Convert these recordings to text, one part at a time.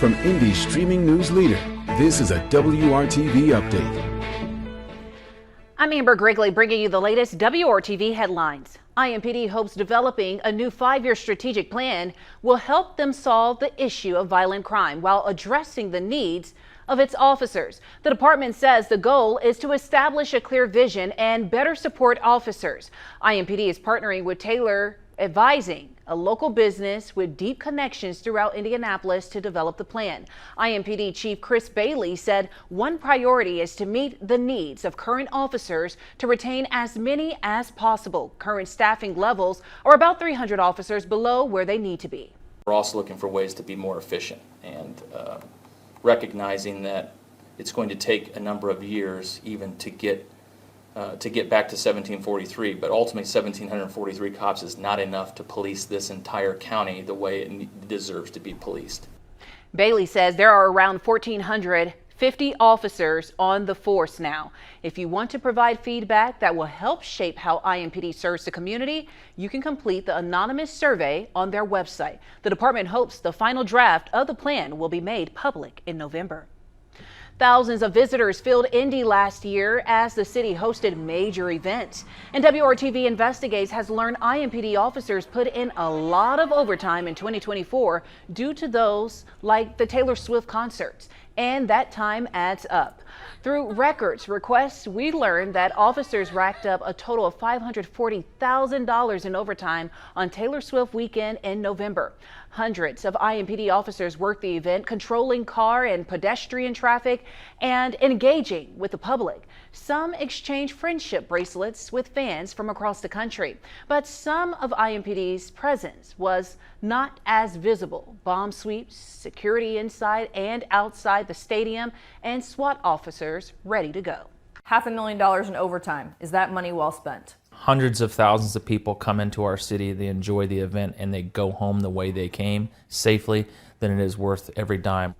From Indy's streaming news leader, this is a WRTV update. I'm Amber Grigley bringing you the latest WRTV headlines. IMPD hopes developing a new 5-year strategic plan will help them solve the issue of violent crime while addressing the needs of its officers. The department says the goal is to establish a clear vision and better support officers. IMPD is partnering with Taylor Advising, a local business with deep connections throughout Indianapolis, to develop the plan. IMPD Chief Chris Bailey said one priority is to meet the needs of current officers to retain as many as possible. Current staffing levels are about 300 officers below where they need to be. We're also looking for ways to be more efficient and recognizing that it's going to take a number of years even to get back to 1743, but ultimately 1743 cops is not enough to police this entire county the way it deserves to be policed. Bailey says there are around 1,450 officers on the force now. If you want to provide feedback that will help shape how IMPD serves the community, you can complete the anonymous survey on their website. The department hopes the final draft of the plan will be made public in November. Thousands of visitors filled Indy last year as the city hosted major events. And WRTV Investigates has learned IMPD officers put in a lot of overtime in 2024 due to those like the Taylor Swift concerts. And that time adds up. Through records requests, we learned that officers racked up a total of $540,000 in overtime on Taylor Swift weekend in November. Hundreds of IMPD officers worked the event, controlling car and pedestrian traffic and engaging with the public. Some exchanged friendship bracelets with fans from across the country, but some of IMPD's presence was not as visible. Bomb sweeps, security inside and outside the stadium, and SWAT officers ready to go. $500,000 in overtime. Is that money well spent? Hundreds of thousands of people come into our city, they enjoy the event, and they go home the way they came, safely. Then it is worth every dime.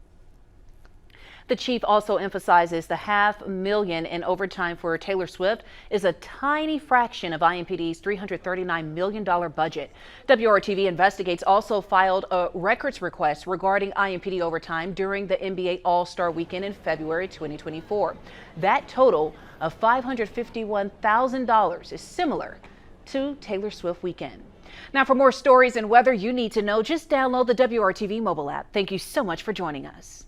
The chief also emphasizes the $500,000 in overtime for Taylor Swift is a tiny fraction of IMPD's $339 million budget. WRTV Investigates also filed a records request regarding IMPD overtime during the NBA All-Star Weekend in February 2024. That total of $551,000 is similar to Taylor Swift weekend. Now, for more stories and weather you need to know, just download the WRTV mobile app. Thank you so much for joining us.